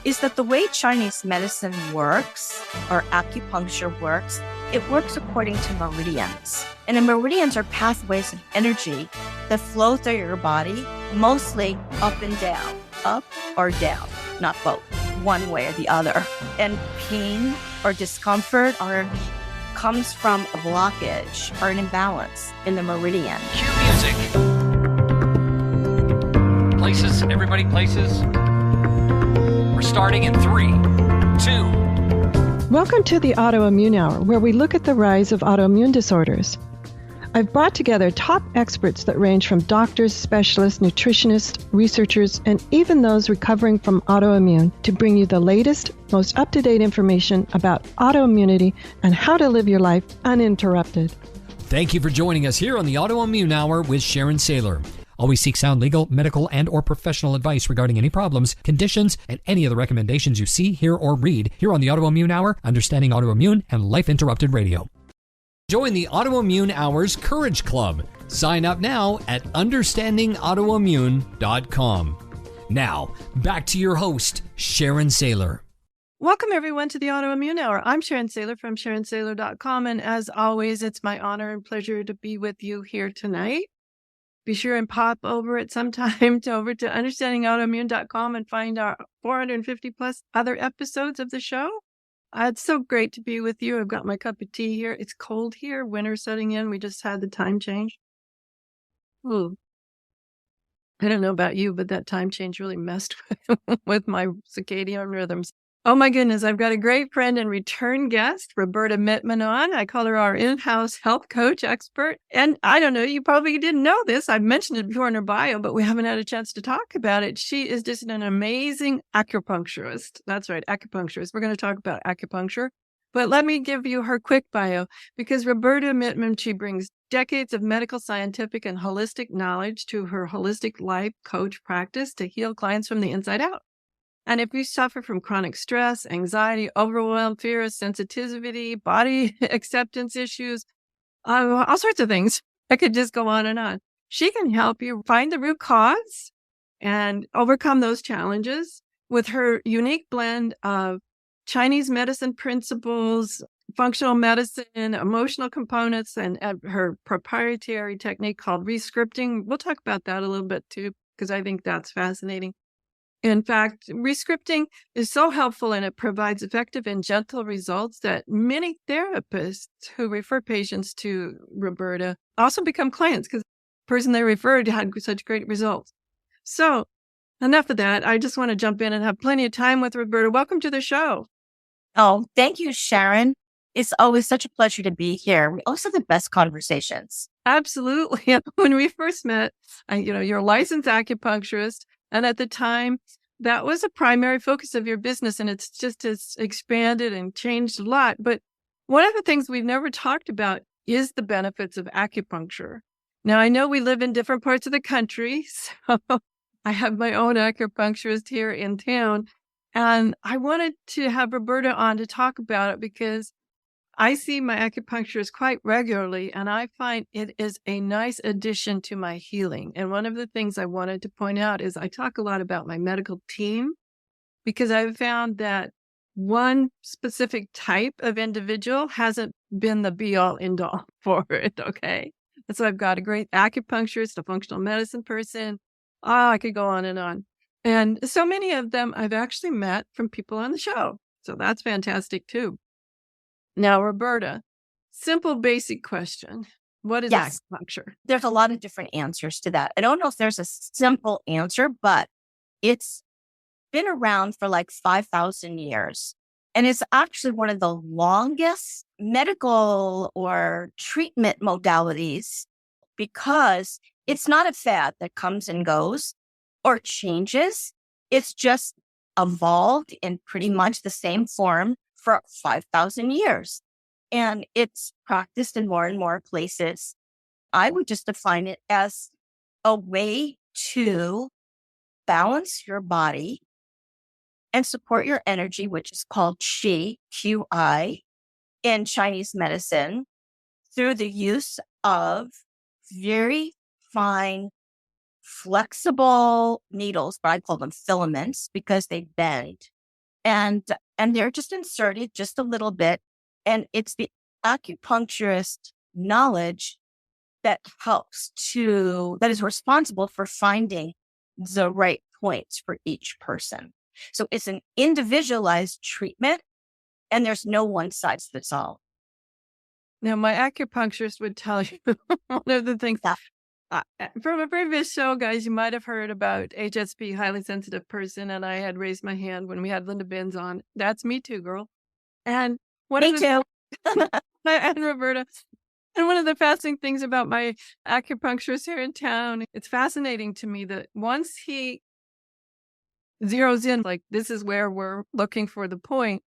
is that the way Chinese medicine works, or acupuncture works, it works according to meridians. And the meridians are pathways of energy that flow through your body, mostly up and down, up or down, not both, one way or the other. And pain or discomfort comes from a blockage or an imbalance in the meridian. Cue music. Places, everybody, places. We're starting in 3, 2. Welcome to the Autoimmune Hour, where we look at the rise of autoimmune disorders. I've brought together top experts that range from doctors, specialists, nutritionists, researchers, and even those recovering from autoimmune to bring you the latest, most up-to-date information about autoimmunity and how to live your life uninterrupted. Thank you for joining us here on the Autoimmune Hour with Sharon Saylor. Always seek sound legal, medical, and or professional advice regarding any problems, conditions, and any of the recommendations you see, hear, or read here on the Autoimmune Hour, Understanding Autoimmune, and Life Interrupted Radio. Join the Autoimmune Hour's Courage Club. Sign up now at understandingautoimmune.com. Now, back to your host, Sharon Saylor. Welcome, everyone, to the Autoimmune Hour. I'm Sharon Saylor from SharonSaylor.com, and as always, it's my honor and pleasure to be with you here tonight. Be sure and pop over at some time over to understandingautoimmune.com and find our 450 plus other episodes of the show. It's so great to be with you. I've got my cup of tea here. It's cold here. Winter's setting in. We just had the time change. Ooh. I don't know about you, but that time change really messed with my circadian rhythms. Oh my goodness, I've got a great friend and return guest, Roberta Mittman on. I call her our in-house health coach expert. And I don't know, you probably didn't know this. I've mentioned it before in her bio, but we haven't had a chance to talk about it. She is just an amazing acupuncturist. That's right, acupuncturist. We're going to talk about acupuncture. But let me give you her quick bio, because Roberta Mittman, she brings decades of medical, scientific, and holistic knowledge to her holistic life coach practice to heal clients from the inside out. And if you suffer from chronic stress, anxiety, overwhelm, fear, sensitivity, body acceptance issues, all sorts of things, I could just go on and on. She can help you find the root cause and overcome those challenges with her unique blend of Chinese medicine principles, functional medicine, emotional components, and her proprietary technique called Rescripting. We'll talk about that a little bit too, because I think that's fascinating. In fact, Rescripting is so helpful, and it provides effective and gentle results that many therapists who refer patients to Roberta also become clients because the person they referred had such great results. So enough of that. I just want to jump in and have plenty of time with Roberta. Welcome to the show. Oh, thank you, Sharon. It's always such a pleasure to be here. We always have the best conversations. Absolutely. When we first met, you're a licensed acupuncturist. And at the time, that was a primary focus of your business, and it's expanded and changed a lot. But one of the things we've never talked about is the benefits of acupuncture. Now, I know we live in different parts of the country, so I have my own acupuncturist here in town, and I wanted to have Roberta on to talk about it because I see my acupuncturist quite regularly, and I find it is a nice addition to my healing. And one of the things I wanted to point out is I talk a lot about my medical team because I've found that one specific type of individual hasn't been the be-all, end-all for it, okay? And so I've got a great acupuncturist, a functional medicine person. I could go on and on. And so many of them I've actually met from people on the show. So that's fantastic too. Now, Roberta, simple, basic question. What is acupuncture? There's a lot of different answers to that. I don't know if there's a simple answer, but it's been around for like 5,000 years. And it's actually one of the longest medical or treatment modalities because it's not a fad that comes and goes or changes. It's just evolved in pretty much the same form for 5,000 years. And it's practiced in more and more places. I would just define it as a way to balance your body and support your energy, which is called qi, Qi, in Chinese medicine through the use of very fine, flexible needles, but I call them filaments because they bend and they're just inserted just a little bit. And it's the acupuncturist knowledge that is responsible for finding the right points for each person. So it's an individualized treatment, and there's no one size fits all. Now, my acupuncturist would tell you one of the things from a previous show, guys, you might have heard about HSP, highly sensitive person, and I had raised my hand when we had Linda Benz on. That's me too, girl. And Me too. And Roberta. And one of the fascinating things about my acupuncturist here in town, it's fascinating to me that once he zeroes in, like, this is where we're looking for the point,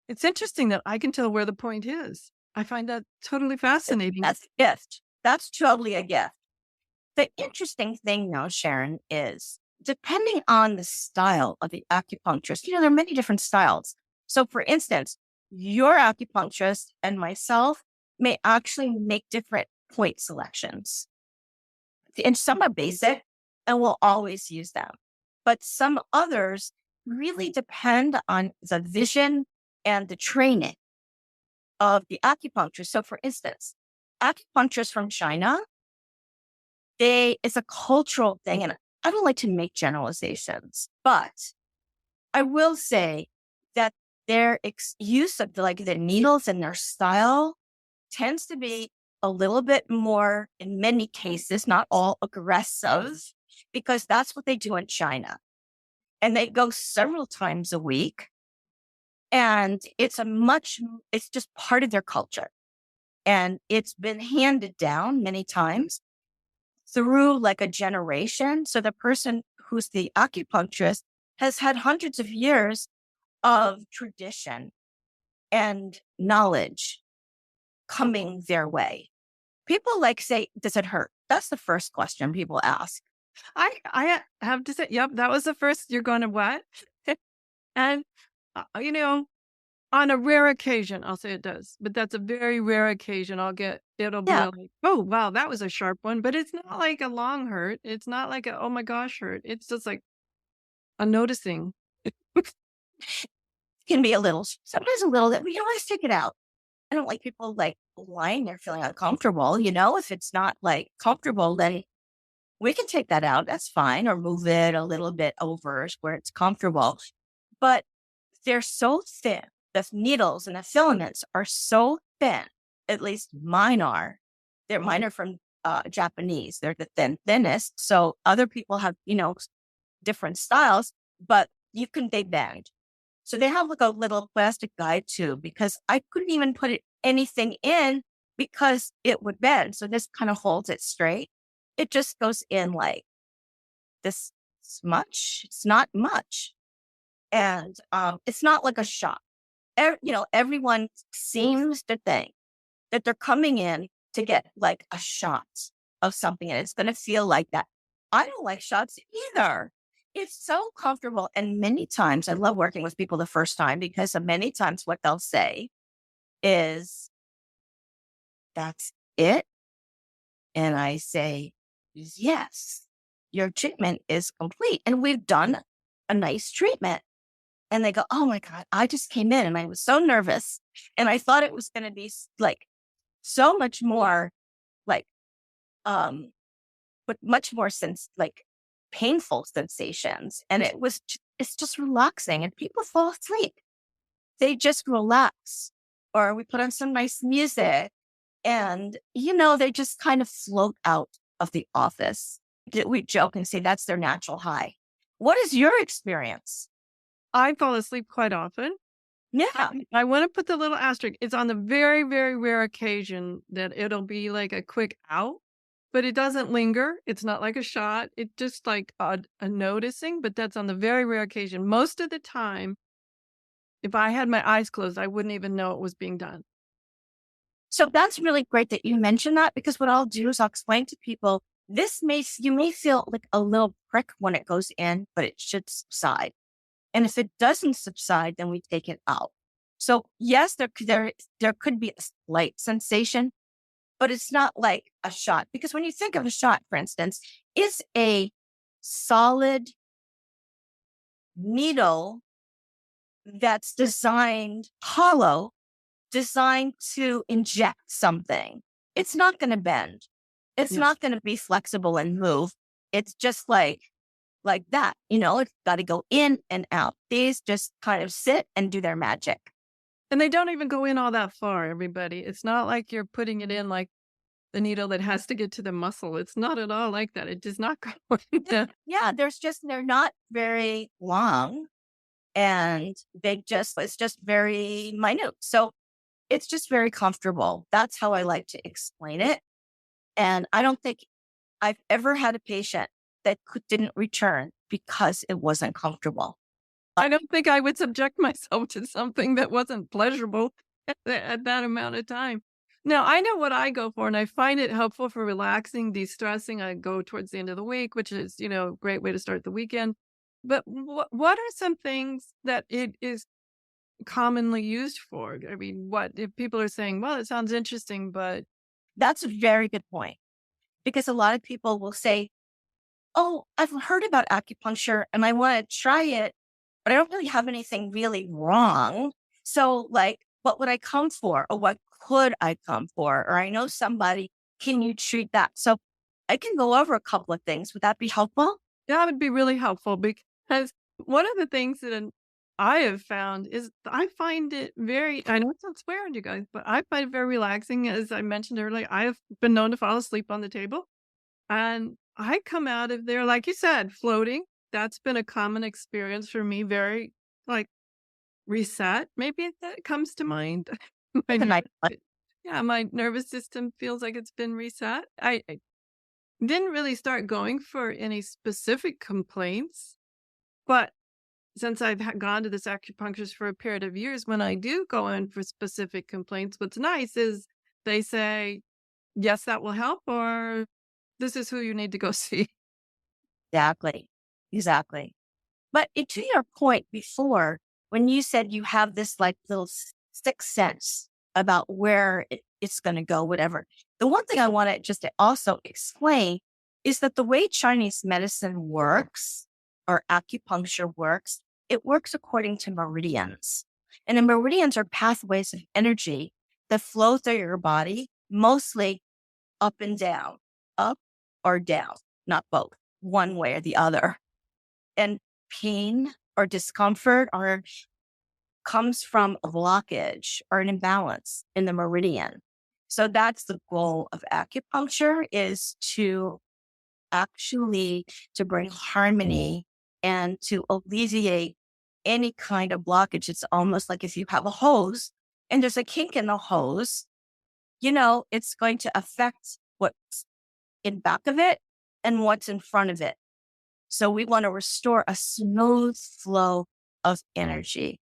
it's interesting that I can tell where the point is. I find that totally fascinating. That's a gift. That's totally a gift. The interesting thing now, Sharon, is depending on the style of the acupuncturist, there are many different styles. So for instance, your acupuncturist and myself may actually make different point selections. And some are basic, and we'll always use them. But some others really depend on the vision and the training of the acupuncturist. So for instance, acupuncturists from China, it's a cultural thing. And I don't like to make generalizations, but I will say that their use of the needles and their style tends to be a little bit more, in many cases, not all, aggressive, because that's what they do in China. And they go several times a week. And it's just part of their culture. And it's been handed down many times through like a generation. So the person who's the acupuncturist has had hundreds of years of tradition and knowledge coming their way. People say, does it hurt? That's the first question people ask. I have to say, yep, that was the first. You're going to what? And, on a rare occasion, I'll say it does, but that's a very rare occasion. It'll be like, oh, wow, that was a sharp one, but it's not like a long hurt. It's not like a, oh my gosh, hurt. It's just like a noticing. It can be sometimes a little, let's take it out. I don't like people lying there feeling uncomfortable. If it's not comfortable, then we can take that out. That's fine. Or move it a little bit over where it's comfortable. But they're so thin. The needles and the filaments are so thin. At least mine are. Mine are from Japanese. They're the thinnest. So other people have, different styles, but they bend. So they have a little plastic guide tube, because I couldn't even put anything in because it would bend. So this kind of holds it straight. It just goes in like this much. It's not much. And it's not like a shot. Everyone seems to think that they're coming in to get like a shot of something, and it's going to feel like that. I don't like shots either. It's so comfortable. And many times I love working with people the first time, because many times what they'll say is, that's it. And I say, yes, your treatment is complete. And we've done a nice treatment. And they go, oh my God, I just came in and I was so nervous. And I thought it was going to be so much more but much more painful sensations. And it's just relaxing, and people fall asleep. They just relax, or we put on some nice music, and, they just kind of float out of the office. We joke and say that's their natural high. What is your experience? I fall asleep quite often. Yeah. I want to put the little asterisk. It's on the very, very rare occasion that it'll be like a quick out, but it doesn't linger. It's not like a shot. It's just like a noticing, but that's on the very rare occasion. Most of the time, if I had my eyes closed, I wouldn't even know it was being done. So that's really great that you mentioned that, because what I'll do is I'll explain to people, you may feel like a little prick when it goes in, but it should subside. And if it doesn't subside, then we take it out. So yes, there could be a slight sensation, but it's not like a shot. Because when you think of a shot, for instance, it's a solid needle that's hollow, designed to inject something. It's not going to bend. It's not going to be flexible and move. It's just like that, it's got to go in and out. These just kind of sit and do their magic. And they don't even go in all that far, everybody. It's not like you're putting it in like the needle that has to get to the muscle. It's not at all like that. It does not go in there. Yeah, they're not very long, and it's just very minute. So it's just very comfortable. That's how I like to explain it. And I don't think I've ever had a patient that didn't return because it wasn't comfortable. I don't think I would subject myself to something that wasn't pleasurable at that amount of time. Now, I know what I go for, and I find it helpful for relaxing, de-stressing. I go towards the end of the week, which is, a great way to start the weekend. But what are some things that it is commonly used for? I mean, what if people are saying, well, it sounds interesting, but... That's a very good point, because a lot of people will say, oh, I've heard about acupuncture and I want to try it, but I don't really have anything really wrong. So what would I come for? Or what could I come for? Or I know somebody, can you treat that? So I can go over a couple of things. Would that be helpful? That would be really helpful, because one of the things that I have found is I find it I know it sounds weird, you guys, but I find it very relaxing. As I mentioned earlier, I have been known to fall asleep on the table, and I come out of there, like you said, floating. That's been a common experience for me, very reset. Maybe that comes to mind. My nervous system feels like it's been reset. I didn't really start going for any specific complaints, but since I've gone to this acupuncturist for a period of years, when I do go in for specific complaints, what's nice is they say, yes, that will help, or this is who you need to go see. Exactly. But to your point before, when you said you have this little sixth sense about where it's going to go, whatever. The one thing I want to just to also explain is that the way Chinese medicine works, or acupuncture works, it works according to meridians. And the meridians are pathways of energy that flow through your body, mostly up and down, up or down, not both, one way or the other. And pain or discomfort comes from a blockage or an imbalance in the meridian. So that's the goal of acupuncture, is to bring harmony and to alleviate any kind of blockage. It's almost like if you have a hose and there's a kink in the hose, it's going to affect what's in back of it and what's in front of it. So we want to restore a smooth flow of energy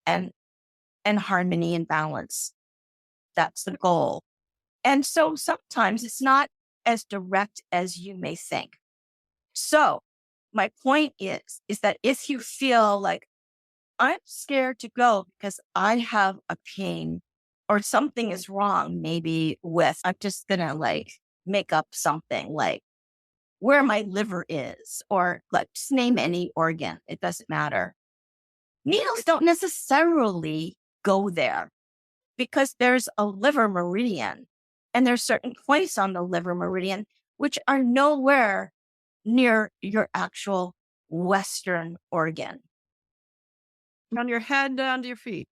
and harmony and balance. That's the goal. And so sometimes it's not as direct as you may think. So my point is that if you feel like, I'm scared to go because I have a pain or something is wrong, maybe I'm just going to make up something like where my liver is, or just name any organ. It doesn't matter. Needles don't necessarily go there, because there's a liver meridian, and there's certain points on the liver meridian which are nowhere near your actual Western organ. On your head, down to your feet.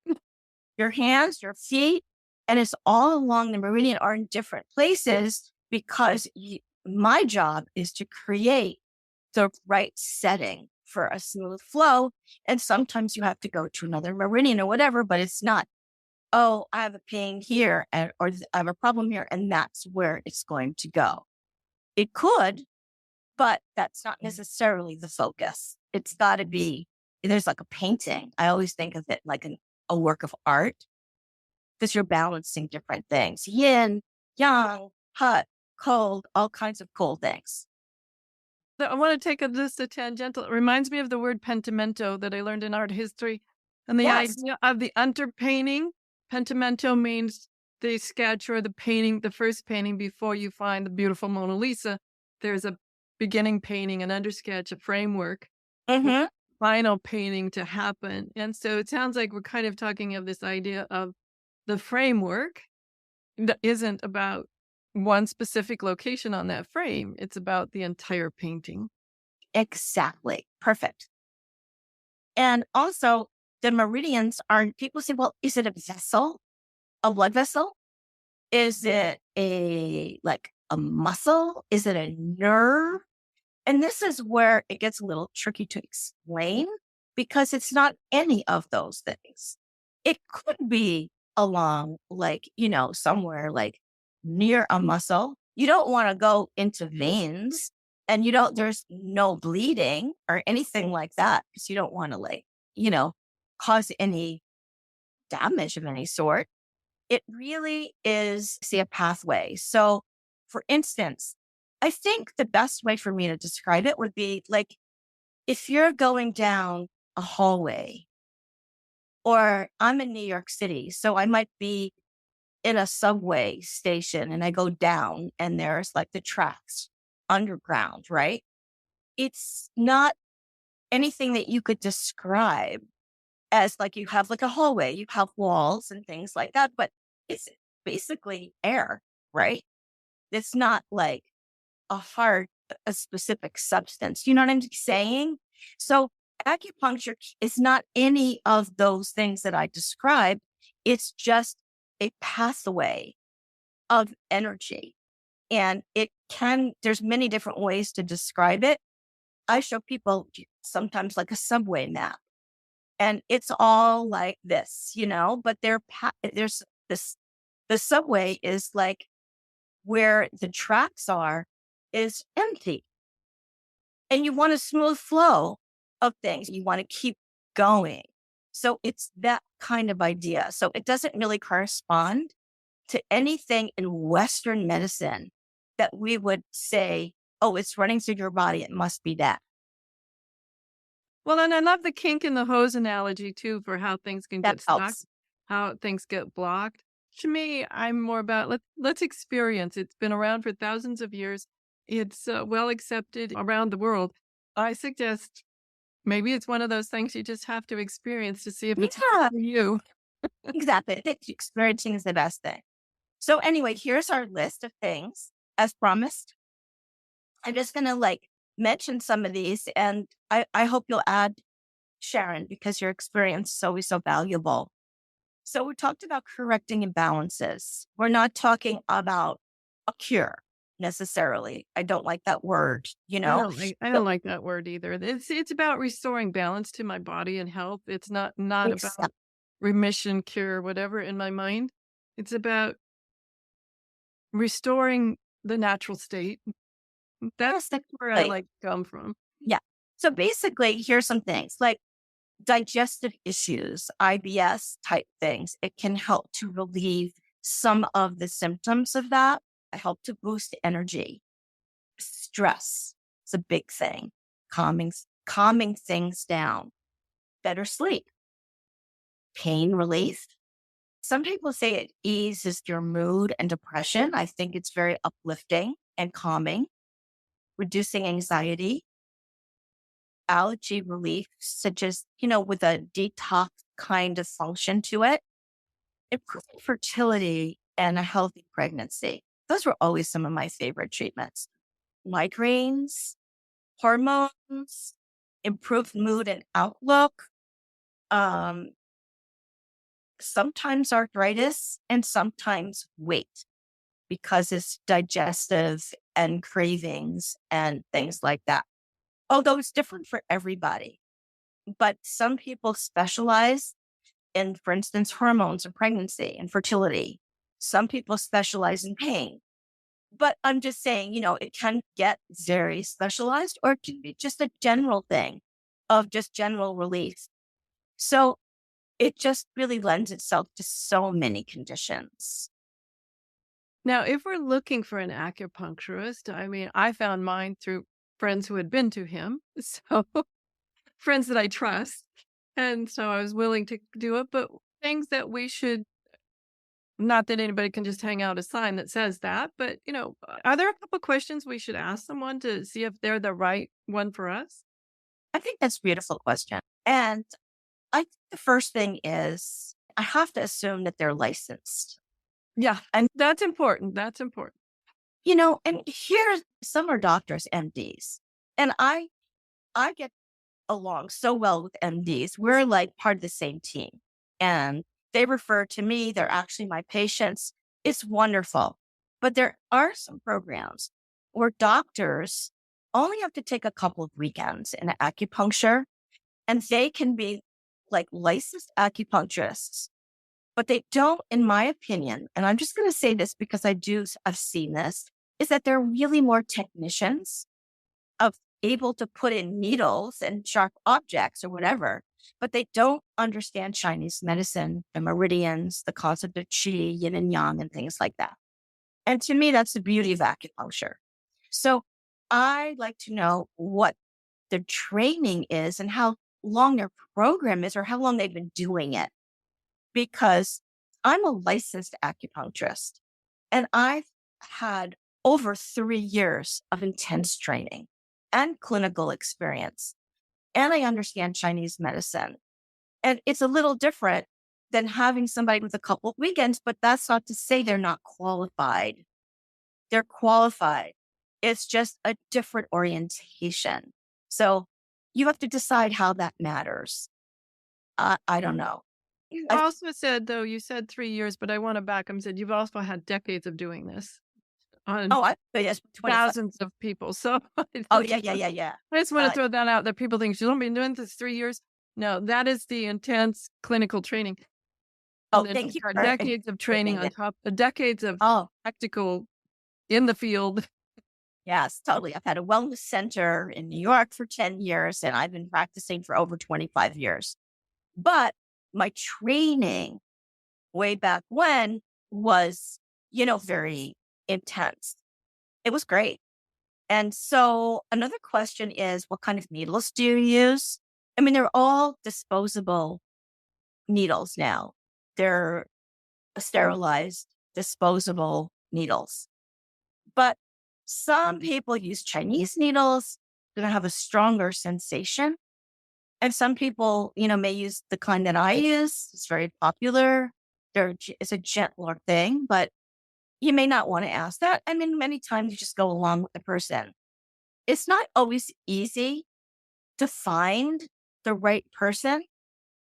Your hands, your feet, and it's all along the meridian are in different places, because my job is to create the right setting for a smooth flow. And sometimes you have to go to another meridian or whatever, but it's not, oh, I have a pain here or I have a problem here, and that's where it's going to go. It could, but that's not necessarily the focus. It's got to be, there's like a painting. I always think of it like a work of art, because you're balancing different things. Yin, yang, hot, cold, all kinds of cool things. I want to take just a tangential. It reminds me of the word pentimento that I learned in art history. And the idea of the underpainting. Pentimento means the sketch or the painting, the first painting before you find the beautiful Mona Lisa. There's a beginning painting, an undersketch, a framework. Mm-hmm. final painting to happen. And so it sounds like we're kind of talking of this idea of the framework that isn't about one specific location on that frame. It's about the entire painting. Exactly. Perfect. And also, the meridians are, people say, well, is it a vessel, a blood vessel? Is it like a muscle? Is it a nerve? And this is where it gets a little tricky to explain because it's not any of those things. It could be along, like, somewhere like near a muscle. You don't want to go into veins, and there's no bleeding or anything like that because you don't want to, cause any damage of any sort. It really is, see, a pathway. So, for instance, I think the best way for me to describe it would be like if you're going down a hallway, or I'm in New York City, so I might be in a subway station and I go down and there's like the tracks underground, right? It's not anything that you could describe as like you have like a hallway, you have walls and things like that, but it's basically air, right? It's not like a specific substance. You know what I'm saying? So acupuncture is not any of those things that I described. It's just a pathway of energy. And there's many different ways to describe it. I show people sometimes like a subway map, and it's all like this, but there's this, the subway is like where the tracks are is empty. And you want a smooth flow of things. You want to keep going. So it's that kind of idea. So it doesn't really correspond to anything in Western medicine that we would say, oh, it's running through your body. It must be that. Well, and I love the kink in the hose analogy too, for how things can That get stuck, helps. how things get blocked. To me, I'm more about let's experience. It's been around for thousands of years. It's well accepted around the world. I suggest maybe it's one of those things you just have to experience to see if it's Yeah, for you. exactly. I think experiencing is the best thing. So anyway, here's our list of things as promised. I'm just going to mention some of these, and I hope you'll add, Sharon, because your experience is always so valuable. So we talked about correcting imbalances. We're not talking about a cure necessarily. I don't like that word, I don't like that word either. It's about restoring balance to my body and health. It's not about Except, remission, cure, whatever in my mind. It's about restoring the natural state. That's where I like to come from. yeah. So basically, here's some things like digestive issues, IBS type things. It can help to relieve some of the symptoms of that. I help to boost energy. Stress is a big thing. Calming things down. Better sleep. Pain relief. Some people say it eases your mood and depression. I think it's very uplifting and calming. Reducing anxiety. Allergy relief, such as, with a detox kind of function to it. Improving fertility and a healthy pregnancy. Those were always some of my favorite treatments. Migraines, hormones, improved mood and outlook, sometimes arthritis, and sometimes weight, because it's digestive and cravings and things like that. Although it's different for everybody. But some people specialize in, for instance, hormones and pregnancy and fertility. Some people specialize in pain. But I'm just saying, it can get very specialized, or it can be just a general thing of just general relief. So it just really lends itself to so many conditions. Now, if we're looking for an acupuncturist, I found mine through friends who had been to him. So friends that I trust. And so I was willing to do it, but things that we should, not that anybody can just hang out a sign that says that, but are there a couple questions we should ask someone to see if they're the right one for us? I think that's a beautiful question. And I think the first thing is I have to assume that they're licensed. Yeah. And that's important. That's important. And here some are doctors, MDs. And I get along so well with MDs. We're like part of the same team. And they refer to me. They're actually my patients. It's wonderful. But there are some programs where doctors only have to take a couple of weekends in acupuncture, and they can be like licensed acupuncturists, but they don't, in my opinion, and I'm just going to say this because I've seen this, is that they're really more technicians of able to put in needles and sharp objects or whatever, but they don't understand Chinese medicine, the meridians, the concept of qi, yin and yang, and things like that. And to me, that's the beauty of acupuncture. So I like to know what their training is and how long their program is or how long they've been doing it. Because I'm a licensed acupuncturist and I've had over 3 years of intense training and clinical experience. And I understand Chinese medicine. And it's a little different than having somebody with a couple of weekends, but that's not to say they're not qualified. They're qualified. It's just a different orientation. So you have to decide how that matters. I don't know. You also said, though, you said 3 years, but I want to back up and said you've also had decades of doing this on Yes, thousands of people. So yeah. I just want to throw that out that people think she's only been doing this 3 years. No, that is the intense clinical training. Thank you. Decades of training on top of decades of practical in the field. Yes, totally. I've had a wellness center in New York for 10 years, and I've been practicing for over 25 years. But my training way back when was, very intense. It was great. And so another question is, what kind of needles do you use? I mean, they're all disposable needles now. They're sterilized, disposable needles. But some people use Chinese needles. They're going to have a stronger sensation. And some people, may use the kind that I use. It's very popular. It's a gentler thing, but you may not want to ask that. I mean, many times you just go along with the person. It's not always easy to find the right person.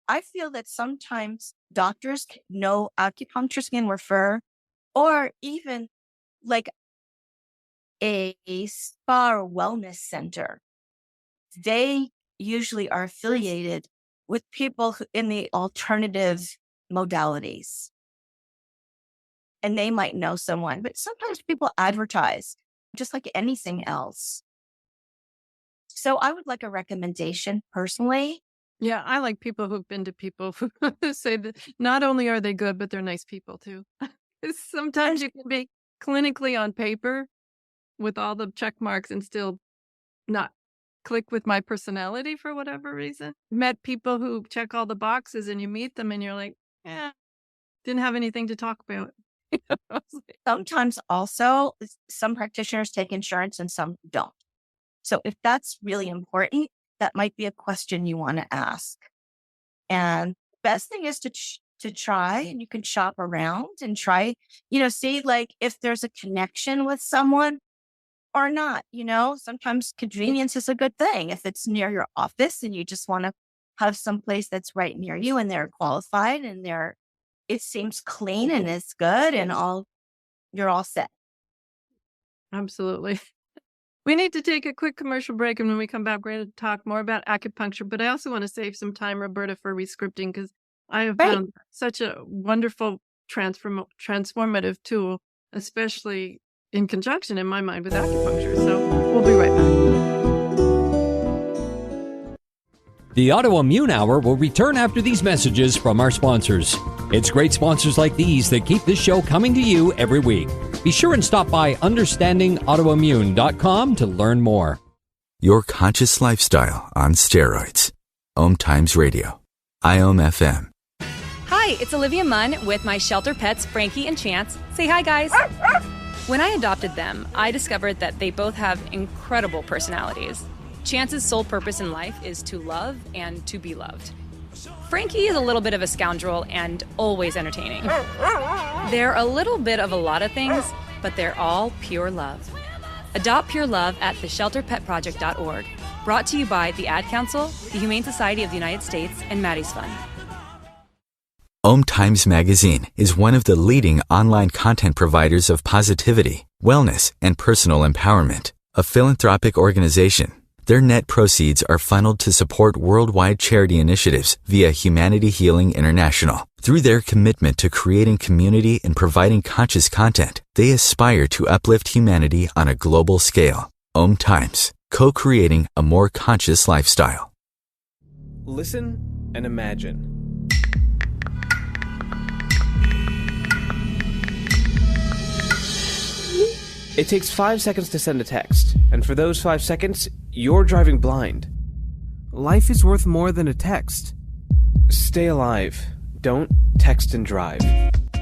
I feel that sometimes doctors know acupuncturists can refer, or even like a spa or wellness center. They usually are affiliated with people in the alternative modalities. And they might know someone, but sometimes people advertise just like anything else. So I would like a recommendation personally. Yeah, I like people who've been to people who say that not only are they good, but they're nice people too. Sometimes you can be clinically on paper with all the check marks and still not click with my personality for whatever reason. Met people who check all the boxes and you meet them and you're like, didn't have anything to talk about. Sometimes also some practitioners take insurance and some don't. So if that's really important, that might be a question you want to ask. And best thing is to try, and you can shop around and try, see like if there's a connection with someone or not. Sometimes convenience is a good thing. If it's near your office and you just want to have some place that's right near you and they're qualified and it seems clean and it's good and you're all set. Absolutely. We need to take a quick commercial break, and when we come back, we're going to talk more about acupuncture. But I also want to save some time, Roberta, for Rescripting, because I have found such a wonderful transformative tool, especially in conjunction, in my mind, with acupuncture. So we'll be right back. The Autoimmune Hour will return after these messages from our sponsors. It's great sponsors like these that keep this show coming to you every week. Be sure and stop by understandingautoimmune.com to learn more. Your conscious lifestyle on steroids. Om Times Radio. IOM FM. Hi, it's Olivia Munn with my shelter pets, Frankie and Chance. Say hi, guys. When I adopted them, I discovered that they both have incredible personalities. Chance's sole purpose in life is to love and to be loved. Frankie is a little bit of a scoundrel and always entertaining. They're a little bit of a lot of things, but they're all pure love. Adopt pure love at theshelterpetproject.org. Brought to you by the Ad Council, the Humane Society of the United States, and Maddie's Fund. Times Magazine is one of the leading online content providers of positivity, wellness, and personal empowerment. A philanthropic organization, their net proceeds are funneled to support worldwide charity initiatives via Humanity Healing International. Through their commitment to creating community and providing conscious content, they aspire to uplift humanity on a global scale. Times, co-creating a more conscious lifestyle. Listen and imagine. It takes 5 seconds to send a text, and for those 5 seconds, you're driving blind. Life is worth more than a text. Stay alive. Don't text and drive.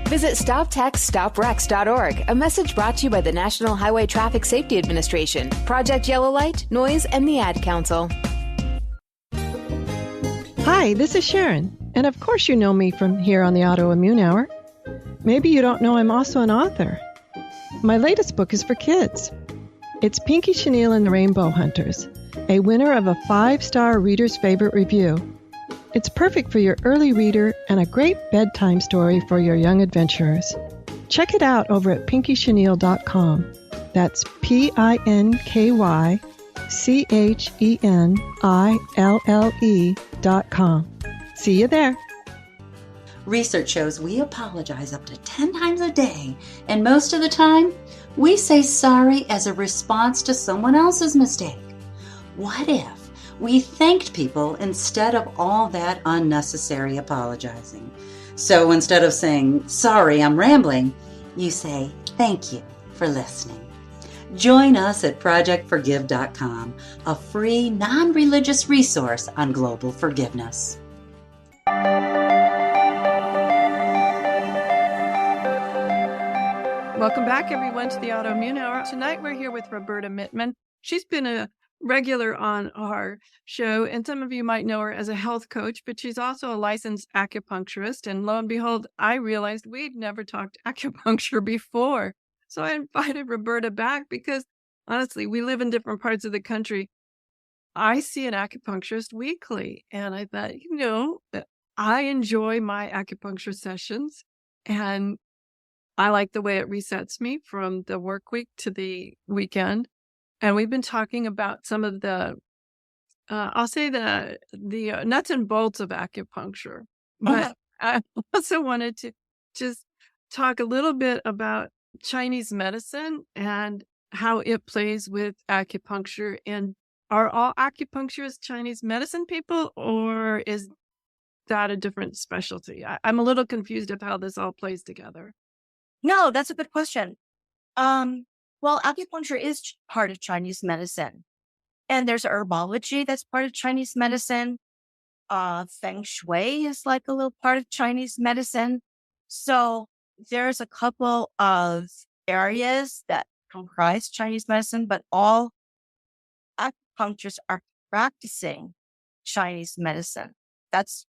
Visit StopTextStopWrecks.org, a message brought to you by the National Highway Traffic Safety Administration, Project Yellow Light, Noise, and the Ad Council. Hi, this is Sharon, and of course you know me from here on the Autoimmune Hour. Maybe you don't know I'm also an author. My latest book is for kids. It's Pinky Chenille and the Rainbow Hunters, a winner of a 5-star reader's favorite review. It's perfect for your early reader and a great bedtime story for your young adventurers. Check it out over at pinkychenille.com. That's PinkyChenille.com. See you there. Research shows we apologize up to 10 times a day, and most of the time, we say sorry as a response to someone else's mistake. What if we thanked people instead of all that unnecessary apologizing? So instead of saying, sorry, I'm rambling, you say, thank you for listening. Join us at projectforgive.com, a free, non-religious resource on global forgiveness. Welcome back, everyone, to the Autoimmune Hour. Tonight, we're here with Roberta Mittman. She's been a regular on our show, and some of you might know her as a health coach, but she's also a licensed acupuncturist. And lo and behold, I realized we'd never talked acupuncture before. So I invited Roberta back because, honestly, we live in different parts of the country. I see an acupuncturist weekly, and I thought, I enjoy my acupuncture sessions, and I like the way it resets me from the work week to the weekend. And we've been talking about some of the, I'll say the nuts and bolts of acupuncture. But I also wanted to just talk a little bit about Chinese medicine and how it plays with acupuncture. And are all acupuncturists Chinese medicine people, or is that a different specialty? I'm a little confused of how this all plays together. No, that's a good question. Well, acupuncture is part of Chinese medicine. And there's herbology that's part of Chinese medicine. Feng Shui is like a little part of Chinese medicine. So there's a couple of areas that comprise Chinese medicine, but all acupuncturists are practicing Chinese medicine. That's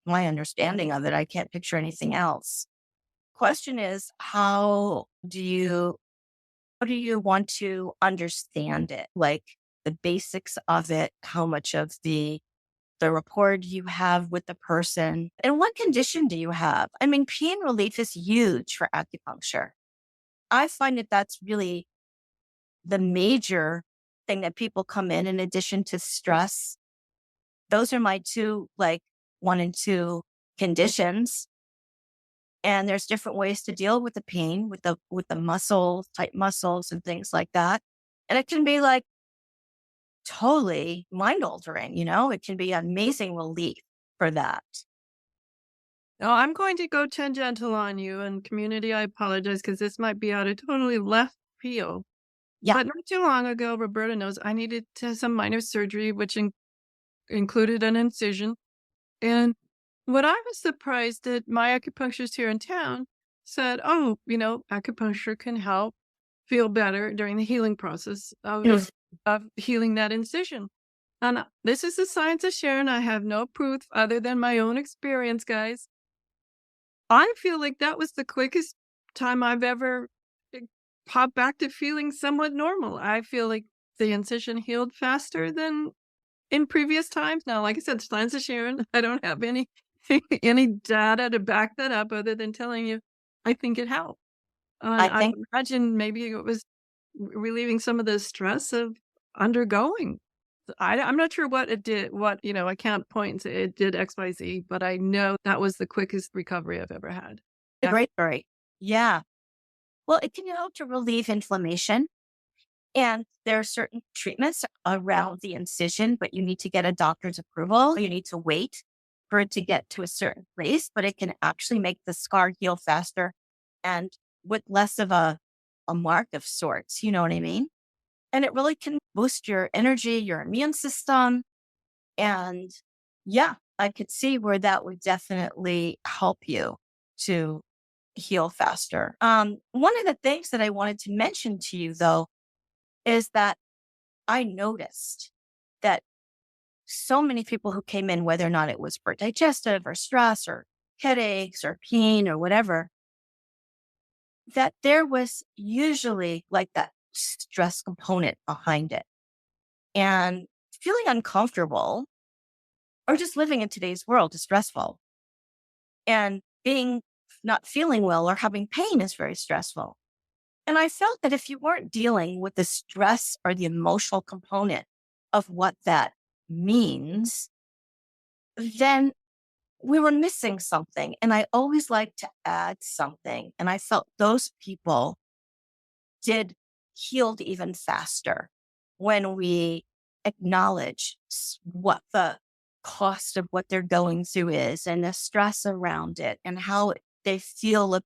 my understanding of it. I can't picture anything else. Question is, how do you want to understand it? Like the basics of it, how much of the rapport you have with the person, and what condition do you have? I mean, pain relief is huge for acupuncture. I find that that's really the major thing that people come in addition to stress. Those are my two, 1 and 2 conditions. And there's different ways to deal with the pain, with the muscles, tight muscles and things like that. And it can be totally mind altering, it can be amazing relief for that. Now, I'm going to go tangential on you, and community, I apologize because this might be out of totally left field. Yeah. But not too long ago, Roberta knows I needed some minor surgery, which included an incision. And what I was surprised that my acupuncturist here in town said, acupuncture can help feel better during the healing process of healing that incision. And this is the science of Sharon. I have no proof other than my own experience, guys. I feel like that was the quickest time I've ever popped back to feeling somewhat normal. I feel like the incision healed faster than in previous times. Now, like I said, science of Sharon, I don't have any any data to back that up other than telling you I think it helped. I I think imagine maybe it was relieving some of the stress of undergoing. I'm not sure what it did, I can't point and say it did XYZ, but I know that was the quickest recovery I've ever had. a great story. Yeah. Well, it can help to relieve inflammation. And there are certain treatments around the incision, but you need to get a doctor's approval. You need to wait for it to get to a certain place, but it can actually make the scar heal faster and with less of a mark of sorts. You know what I mean? And it really can boost your energy, your immune system. And yeah, I could see where that would definitely help you to heal faster. One of the things that I wanted to mention to you, though, is that I noticed that so many people who came in, whether or not it was for digestive or stress or headaches or pain or whatever, that there was usually like that stress component behind it. And feeling uncomfortable or just living in today's world is stressful. And being not feeling well or having pain is very stressful. And I felt that if you weren't dealing with the stress or the emotional component of what that means, then we were missing something. And I always like to add something. And I felt those people did healed even faster when we acknowledge what the cost of what they're going through is and the stress around it and how they feel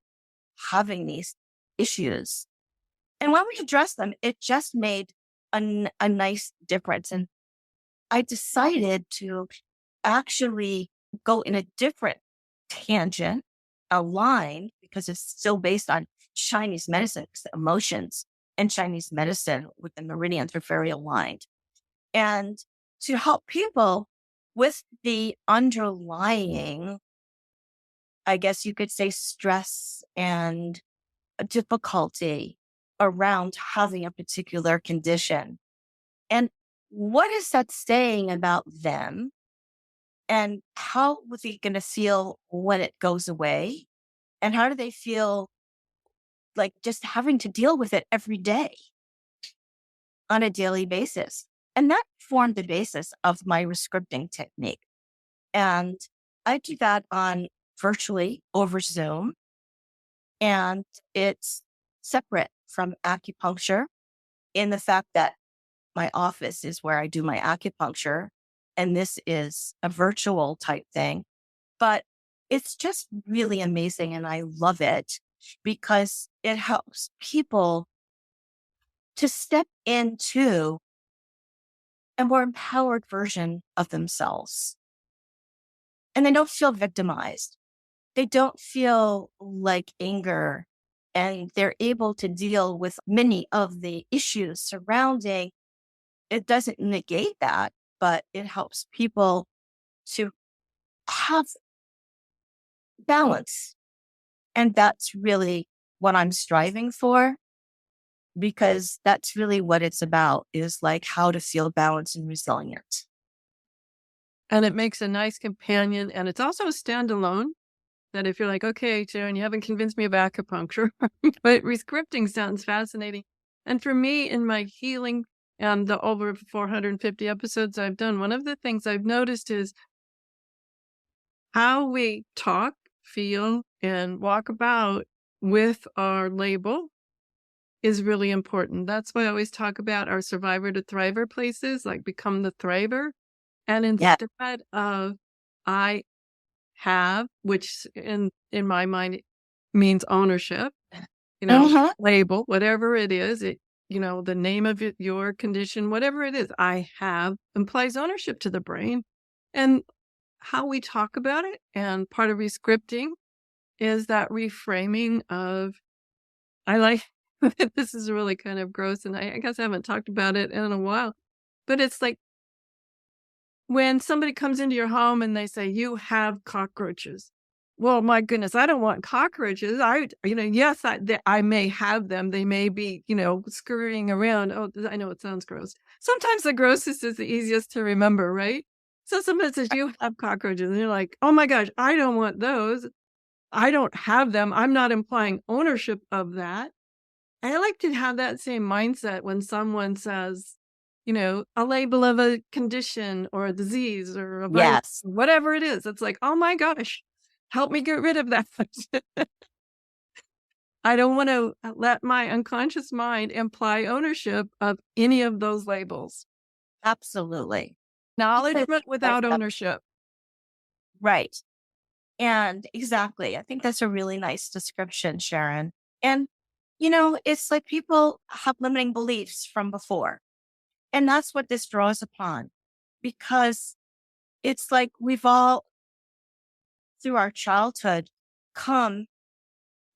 having these issues. And when we address them, it just made a nice difference. And I decided to actually go in a different tangent, a line, because it's still based on Chinese medicine, because the emotions and Chinese medicine with the meridians are very aligned. And to help people with the underlying, I guess you could say, stress and difficulty around having a particular condition. And what is that saying about them? And how was he going to feel when it goes away? And how do they feel like just having to deal with it every day on a daily basis? And that formed the basis of my rescripting technique. And I do that on virtually over Zoom. And it's separate from acupuncture in the fact that my office is where I do my acupuncture. And this is a virtual type thing. But it's just really amazing. And I love it because it helps people to step into a more empowered version of themselves. And they don't feel victimized. They don't feel like anger. And they're able to deal with many of the issues surrounding. It doesn't negate that, but it helps people to have balance. And that's really what I'm striving for, because that's really what it's about, is like how to feel balanced and resilient. And it makes a nice companion. And it's also a standalone that if you're like, okay, Sharon, you haven't convinced me of acupuncture, but rescripting sounds fascinating. And for me, in my healing and the over 450 episodes I've done, one of the things I've noticed is how we talk, feel, and walk about with our label is really important. That's why I always talk about our survivor to thriver places, like become the thriver. And instead of I have, which in my mind means ownership, label, whatever it is, the name of it, your condition, whatever it is, I have implies ownership to the brain. And how we talk about it, and part of rescripting is that reframing of, I like, this is really kind of gross, and I guess I haven't talked about it in a while, but it's like when somebody comes into your home and they say, you have cockroaches. Well, my goodness, I don't want cockroaches. Yes, I may have them. They may be, scurrying around. Oh, I know it sounds gross. Sometimes the grossest is the easiest to remember, right? So somebody says, you have cockroaches. And you're like, oh my gosh, I don't want those. I don't have them. I'm not implying ownership of that. I like to have that same mindset when someone says, a label of a condition or a disease or a virus, Yes, whatever it is. It's like, oh my gosh, help me get rid of that. I don't want to let my unconscious mind imply ownership of any of those labels. absolutely. Acknowledgement without ownership. Right. And exactly. I think that's a really nice description, Sharon. And, it's like people have limiting beliefs from before. And that's what this draws upon, because it's like we've all, through our childhood, come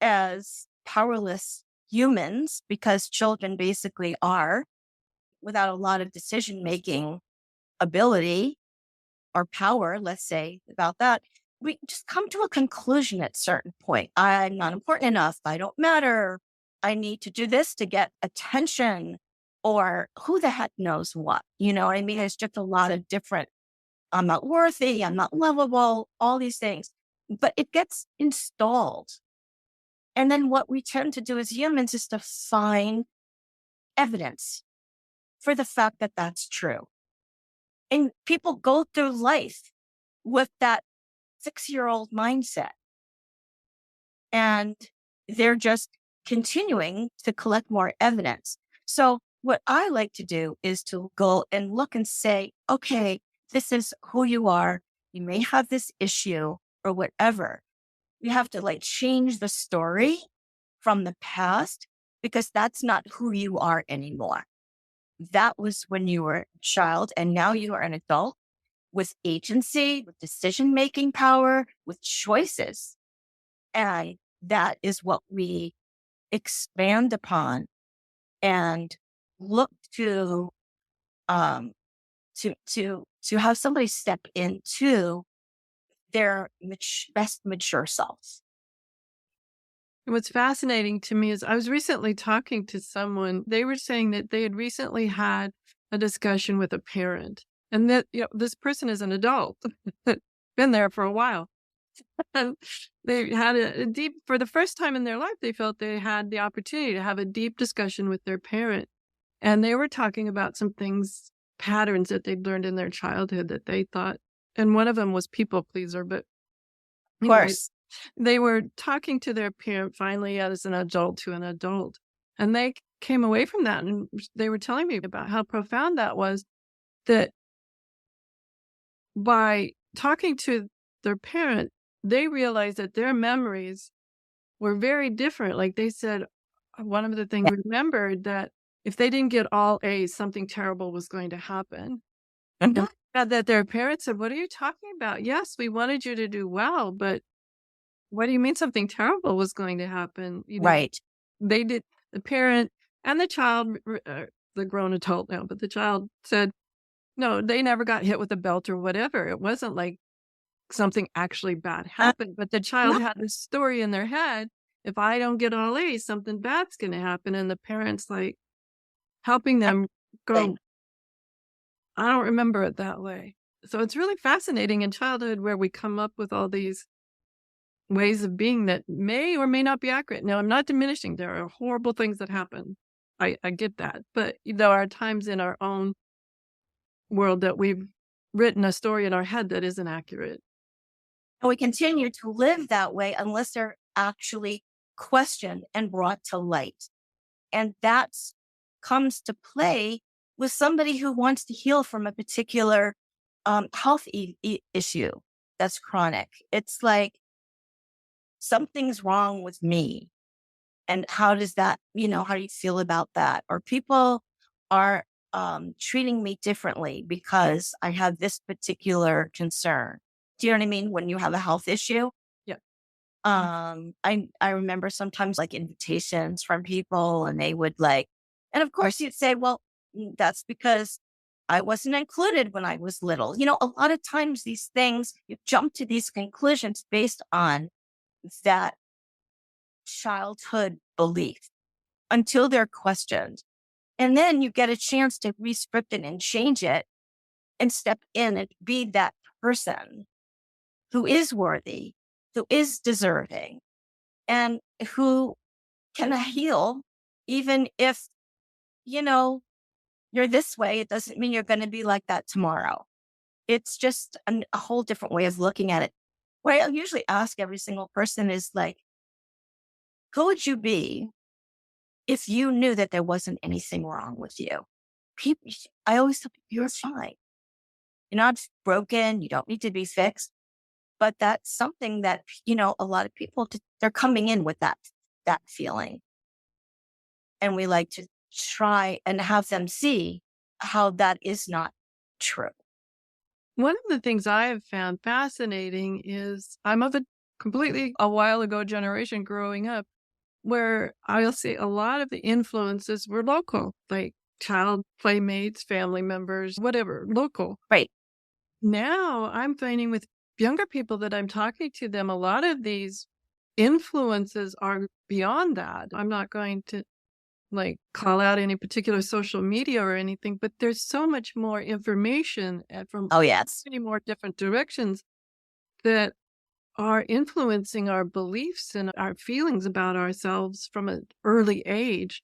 as powerless humans, because children basically are, without a lot of decision making ability or power, let's say about that. We just come to a conclusion at a certain point. I'm not important enough. I don't matter. I need to do this to get attention, or who the heck knows what. You know what I mean? It's just a lot of different, I'm not worthy, I'm not lovable, all these things. But it gets installed. And then what we tend to do as humans is to find evidence for the fact that that's true. And people go through life with that 6-year-old mindset. And they're just continuing to collect more evidence. So what I like to do is to go and look and say, okay, this is who you are. You may have this issue or whatever. You have to change the story from the past, because that's not who you are anymore. That was when you were a child, and now you are an adult with agency, with decision-making power, with choices. And that is what we expand upon and look to have somebody step into their best mature selves. And what's fascinating to me is I was recently talking to someone. They were saying that they had recently had a discussion with a parent, and that this person is an adult, been there for a while. And they had a deep, for the first time in their life, they felt they had the opportunity to have a deep discussion with their parent. And they were talking about some things, patterns that they'd learned in their childhood that they thought, and one of them was people pleaser. But Of course. they were talking to their parent finally as an adult to an adult. And they came away from that and they were telling me about how profound that was, that by talking to their parent, they realized that their memories were very different. Like they said, one of the things we remembered that if they didn't get all A's, something terrible was going to happen. Mhm. And that their parents said, what are you talking about? Yes, we wanted you to do well, but what do you mean something terrible was going to happen? Right. They did, the parent and the child, the grown adult now, but the child said, no, they never got hit with a belt or whatever. It wasn't like something actually bad happened, but the child had this story in their head. If I don't get all A's, something bad's going to happen. And the parents helping them go, I don't remember it that way. So it's really fascinating in childhood where we come up with all these ways of being that may or may not be accurate. Now, I'm not diminishing. There are horrible things that happen. I get that. But there are times in our own world that we've written a story in our head that isn't accurate. And we continue to live that way unless they're actually questioned and brought to light. And that comes to play with somebody who wants to heal from a particular health issue that's chronic. It's like, something's wrong with me. And how does that, how do you feel about that? Or people are treating me differently because I have this particular concern. Do you know what I mean? When you have a health issue. Yeah. I remember sometimes invitations from people, and they would and of course you'd say, well, that's because I wasn't included when I was little. You know, a lot of times these things, you jump to these conclusions based on that childhood belief until they're questioned. And then you get a chance to rescript it and change it and step in and be that person who is worthy, who is deserving, and who can heal, even if, you know, you're this way, it doesn't mean you're going to be like that tomorrow. It's just a whole different way of looking at it. What I usually ask every single person is like, who would you be if you knew that there wasn't anything wrong with you? People, I always tell people, you're fine. You're not broken. You don't need to be fixed. But that's something that, you know, a lot of people, they're coming in with that feeling. And we like to try and have them see how that is not true. One of the things I have found fascinating is I'm of a while ago generation growing up where I'll say a lot of the influences were local, like child playmates, family members, whatever, local. Right. Now I'm finding with younger people that I'm talking to them, a lot of these influences are beyond that. I'm not going to like call out any particular social media or anything, but there's so much more information from many more different directions that are influencing our beliefs and our feelings about ourselves from an early age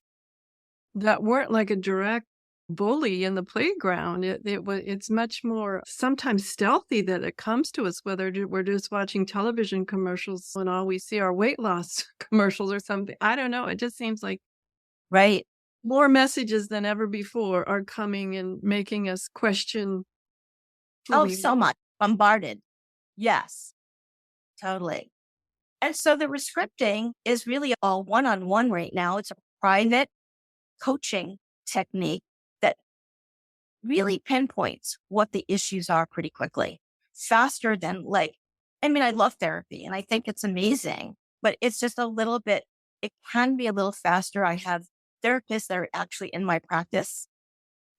that weren't like a direct bully in the playground. It's much more sometimes stealthy that it comes to us, whether we're just watching television commercials and all we see are weight loss commercials or something. I don't know. It just seems like right. More messages than ever before are coming and making us question. So much. Bombarded. Yes, totally. And so the Rescripting is really all one-on-one right now. It's a private coaching technique that really pinpoints what the issues are pretty quickly, faster than I love therapy and I think it's amazing, but it's just it can be a little faster. I have therapists that are actually in my practice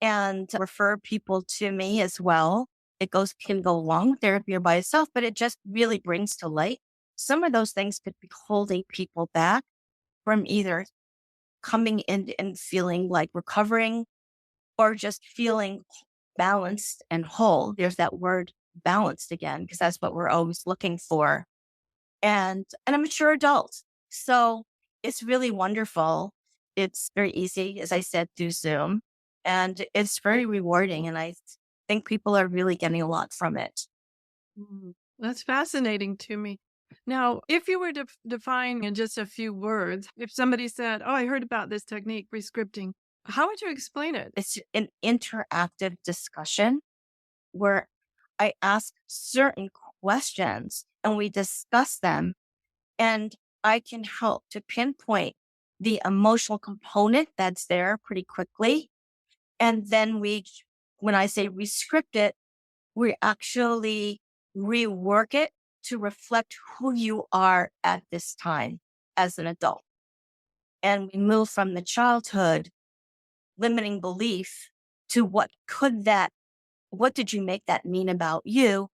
and refer people to me as well. It can go along with therapy or by itself, but it just really brings to light some of those things could be holding people back from either coming in and feeling like recovering or just feeling balanced and whole. There's that word balanced again, because that's what we're always looking for. And a mature adult. So it's really wonderful. It's very easy, as I said, through Zoom, and it's very rewarding. And I think people are really getting a lot from it. That's fascinating to me. Now, if you were to define in just a few words, if somebody said, oh, I heard about this technique, Rescripting, how would you explain it? It's an interactive discussion where I ask certain questions and we discuss them, and I can help to pinpoint the emotional component that's there pretty quickly. And then when I say rescript it, we actually rework it to reflect who you are at this time as an adult. And we move from the childhood limiting belief to what did you make that mean about you?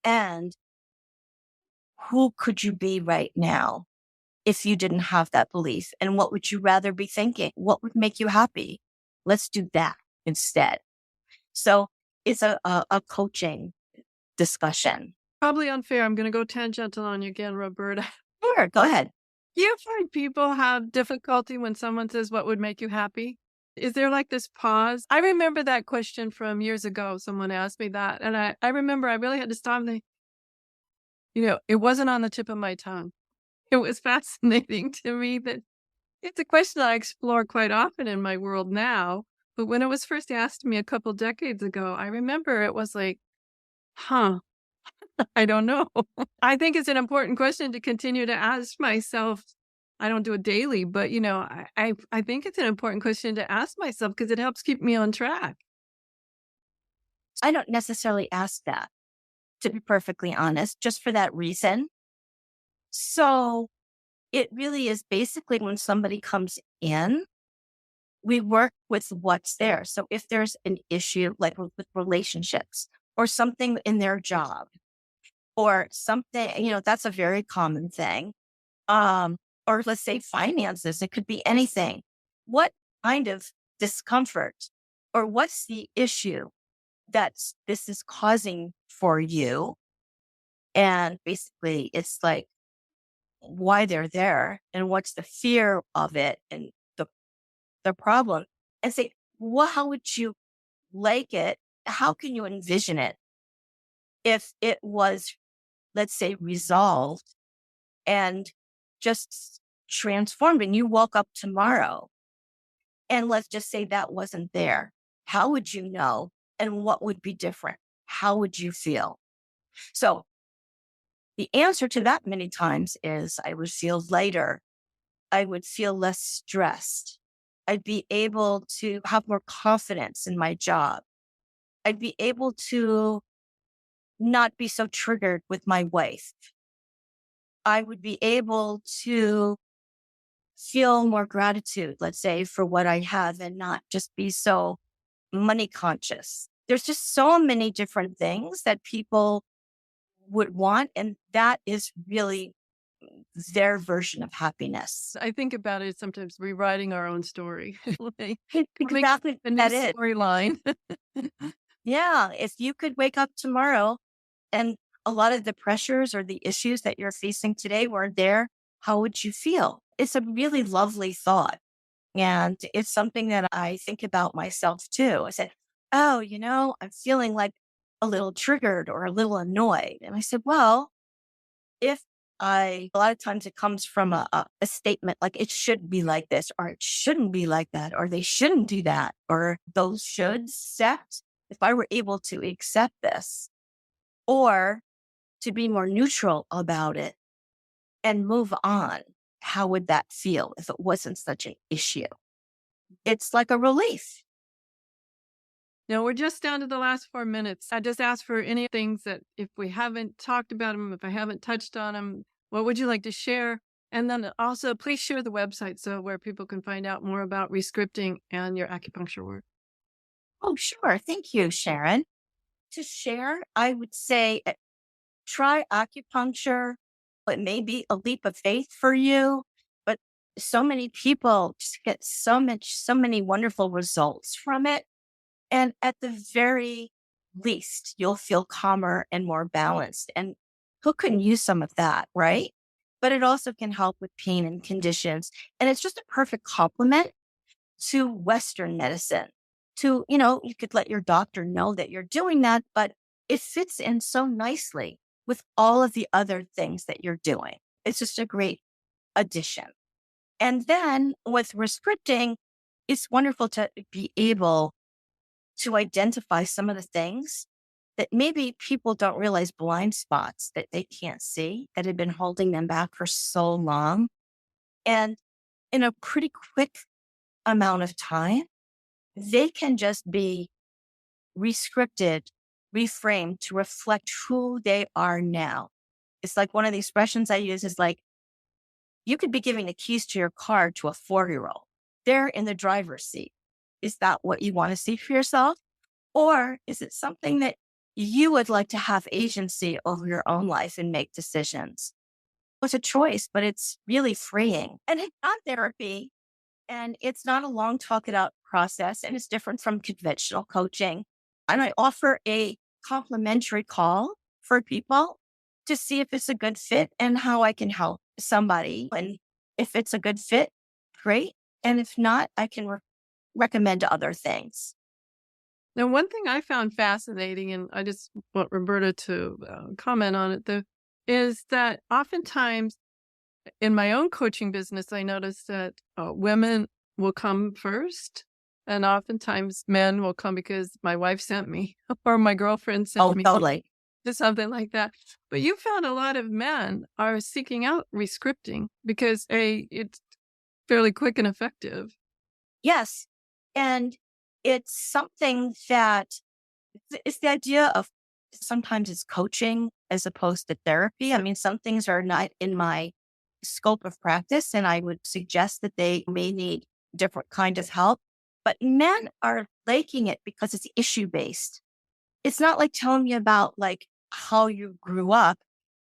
And who could you be right now if you didn't have that belief? And what would you rather be thinking? What would make you happy? Let's do that instead. So it's a coaching discussion. Probably unfair. I'm going to go tangential on you again, Roberta. Sure, go ahead. Do you find people have difficulty when someone says, what would make you happy? Is there like this pause? I remember that question from years ago. Someone asked me that. And I remember I really had to stop and think, it wasn't on the tip of my tongue. It was fascinating to me that it's a question I explore quite often in my world now. But when it was first asked me a couple decades ago, I remember it was like, I don't know. I think it's an important question to continue to ask myself. I don't do it daily, but, I think it's an important question to ask myself because it helps keep me on track. I don't necessarily ask that, to be perfectly honest, just for that reason. So it really is basically when somebody comes in, we work with what's there. So if there's an issue like with relationships or something in their job or something, that's a very common thing. Or let's say finances, it could be anything. What kind of discomfort or what's the issue that this is causing for you? And basically it's like why they're there and what's the fear of it and the problem, and say, well, how would you like it? How can you envision it if it was, let's say, resolved and just transformed and you woke up tomorrow and let's just say that wasn't there? How would you know? And what would be different? How would you feel? So the answer to that many times is I would feel lighter. I would feel less stressed. I'd be able to have more confidence in my job. I'd be able to not be so triggered with my wife. I would be able to feel more gratitude, let's say, for what I have and not just be so money conscious. There's just so many different things that people would want. And that is really their version of happiness. I think about it sometimes rewriting our own story. Exactly. A new That is. storyline. Yeah. If you could wake up tomorrow and a lot of the pressures or the issues that you're facing today weren't there, how would you feel? It's a really lovely thought. And it's something that I think about myself too. I said, oh, I'm feeling like a little triggered or a little annoyed. And I said, well, if a lot of times it comes from a statement like it should be like this, or it shouldn't be like that, or they shouldn't do that, or those shoulds set. If I were able to accept this or to be more neutral about it and move on, how would that feel if it wasn't such an issue? It's like a relief. Now we're just down to the last 4 minutes. I just asked for any things that if we haven't talked about them, if I haven't touched on them, what would you like to share? And then also please share the website so where people can find out more about Rescripting and your acupuncture work. Oh, sure. Thank you, Sharon. To share, I would say try acupuncture. It may be a leap of faith for you, but so many people just get so many wonderful results from it. And at the very least, you'll feel calmer and more balanced. And who couldn't use some of that, right? But it also can help with pain and conditions. And it's just a perfect complement to Western medicine. You could let your doctor know that you're doing that, but it fits in so nicely with all of the other things that you're doing. It's just a great addition. And then with Rescripting, it's wonderful to be able to identify some of the things that maybe people don't realize, blind spots that they can't see that have been holding them back for so long. And in a pretty quick amount of time, they can just be rescripted, reframed to reflect who they are now. It's like one of the expressions I use is like, you could be giving the keys to your car to a 4-year-old. They're in the driver's seat. Is that what you want to see for yourself? Or is it something that you would like to have agency over your own life and make decisions? It's a choice, but it's really freeing. And it's not therapy, and it's not a long talk it out process, and it's different from conventional coaching. And I offer a complimentary call for people to see if it's a good fit and how I can help somebody. And if it's a good fit, great. And if not, I can recommend other things. Now, one thing I found fascinating, and I just want Roberta to comment on it, though, is that oftentimes in my own coaching business, I noticed that women will come first, and oftentimes men will come because my wife sent me or my girlfriend sent me Totally. to something like that. But you found a lot of men are seeking out Rescripting because it's fairly quick and effective. Yes. And it's something that it's the idea of sometimes it's coaching as opposed to therapy. I mean, some things are not in my scope of practice, and I would suggest that they may need different kind of help. But men are liking it because it's issue-based. It's not like telling me about like how you grew up.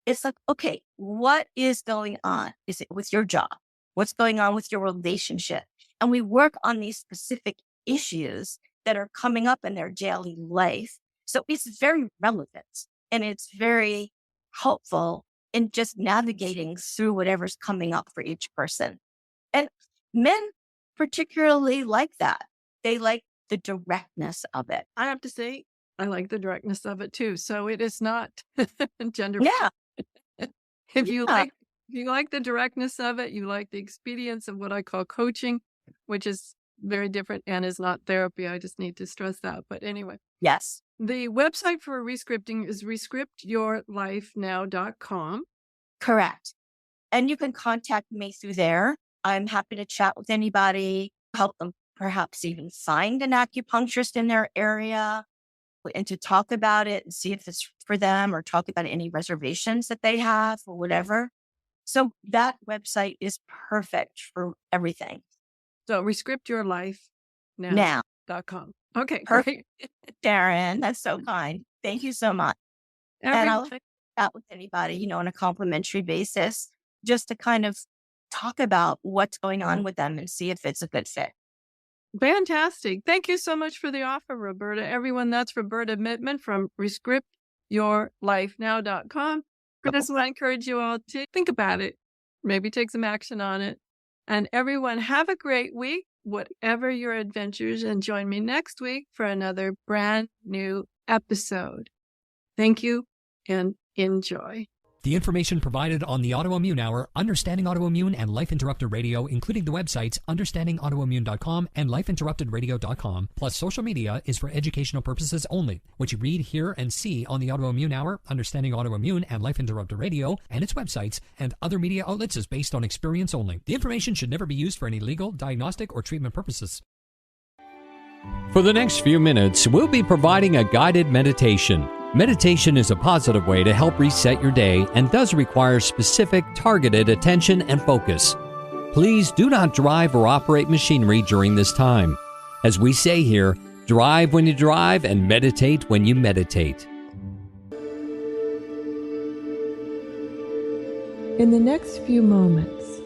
It's like, okay, what is going on? Is it with your job? What's going on with your relationship? And we work on these specific issues that are coming up in their daily life. So it's very relevant and it's very helpful in just navigating through whatever's coming up for each person. And men particularly like that. They like the directness of it. I have to say, I like the directness of it too. So it is not gender. Yeah. If you like the directness of it, you like the expedience of what I call coaching, which is very different and is not therapy. I just need to stress that. But anyway. Yes. The website for Rescripting is rescriptyourlifenow.com. Correct. And you can contact me through there. I'm happy to chat with anybody, help them perhaps even find an acupuncturist in their area and to talk about it and see if it's for them or talk about any reservations that they have or whatever. So that website is perfect for everything. So rescriptyourlifenow.com. Okay, perfect. Great. Sharon, that's so kind. Thank you so much. And I'll chat with anybody, on a complimentary basis, just to kind of talk about what's going on with them and see if it's a good fit. Fantastic. Thank you so much for the offer, Roberta. Everyone, that's Roberta Mittman from rescriptyourlifenow.com. I just want to encourage you all to think about it, maybe take some action on it. And everyone, have a great week, whatever your adventures, and join me next week for another brand new episode. Thank you and enjoy. The information provided on the Autoimmune Hour, Understanding Autoimmune, and Life Interrupted Radio, including the websites understandingautoimmune.com and lifeinterruptedradio.com, plus social media, is for educational purposes only. What you read, hear, and see on the Autoimmune Hour, Understanding Autoimmune, and Life Interrupted Radio, and its websites, and other media outlets is based on experience only. The information should never be used for any legal, diagnostic, or treatment purposes. For the next few minutes, we'll be providing a guided meditation. Meditation is a positive way to help reset your day and does require specific, targeted attention and focus. Please do not drive or operate machinery during this time. As we say here, drive when you drive and meditate when you meditate. In the next few moments,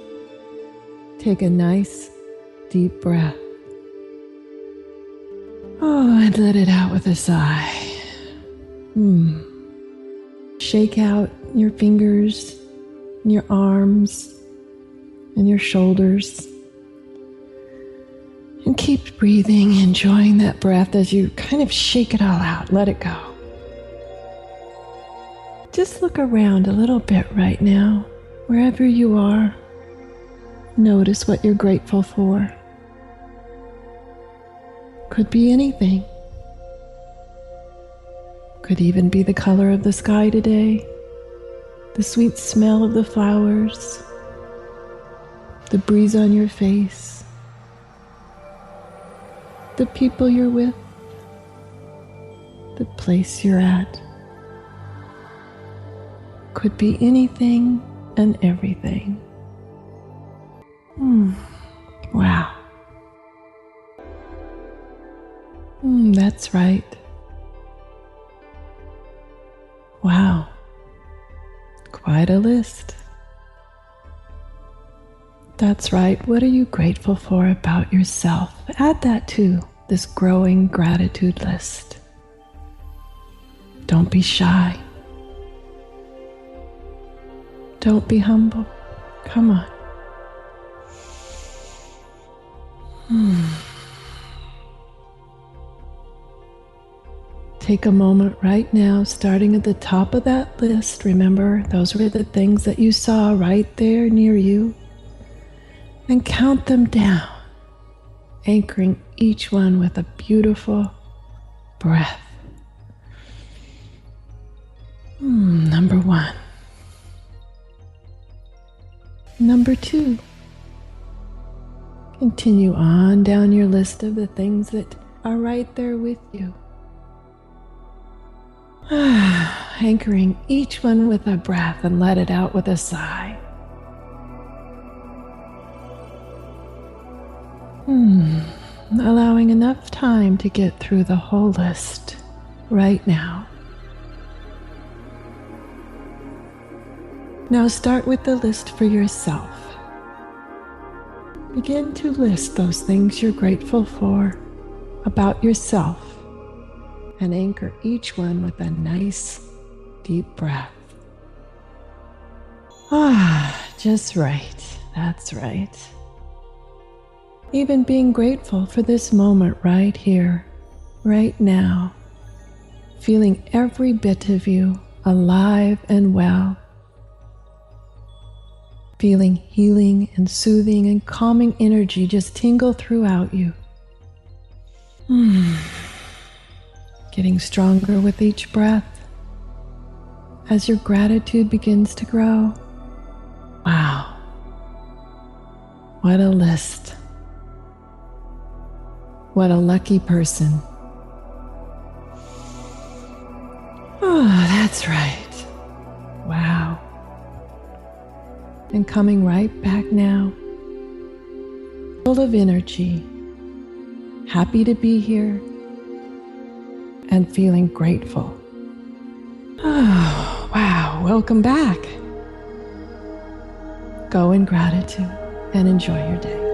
take a nice, deep breath. And let it out with a sigh. Shake out your fingers, your arms, and your shoulders. And keep breathing, enjoying that breath as you kind of shake it all out. Let it go. Just look around a little bit right now, wherever you are. Notice what you're grateful for. Could be anything. Could even be the color of the sky today, the sweet smell of the flowers, the breeze on your face, the people you're with, the place you're at. Could be anything and everything. Wow. That's right. Wow. Quite a list. That's right. What are you grateful for about yourself? Add that to this growing gratitude list. Don't be shy. Don't be humble. Come on. Take a moment right now, starting at the top of that list. Remember, those were the things that you saw right there near you. And count them down, anchoring each one with a beautiful breath. Number 1. Number 2. Continue on down your list of the things that are right there with you. Anchoring each one with a breath and let it out with a sigh. allowing enough time to get through the whole list right now. Now start with the list for yourself. Begin to list those things you're grateful for about yourself and anchor each one with a nice, deep breath. Just right. That's right. Even being grateful for this moment right here, right now, feeling every bit of you alive and well, feeling healing and soothing and calming energy just tingle throughout you. Getting stronger with each breath as your gratitude begins to grow. Wow. What a list. What a lucky person. Oh, that's right. Wow. And coming right back now, full of energy, happy to be here, and feeling grateful. Oh, wow. Welcome back. Go in gratitude and enjoy your day.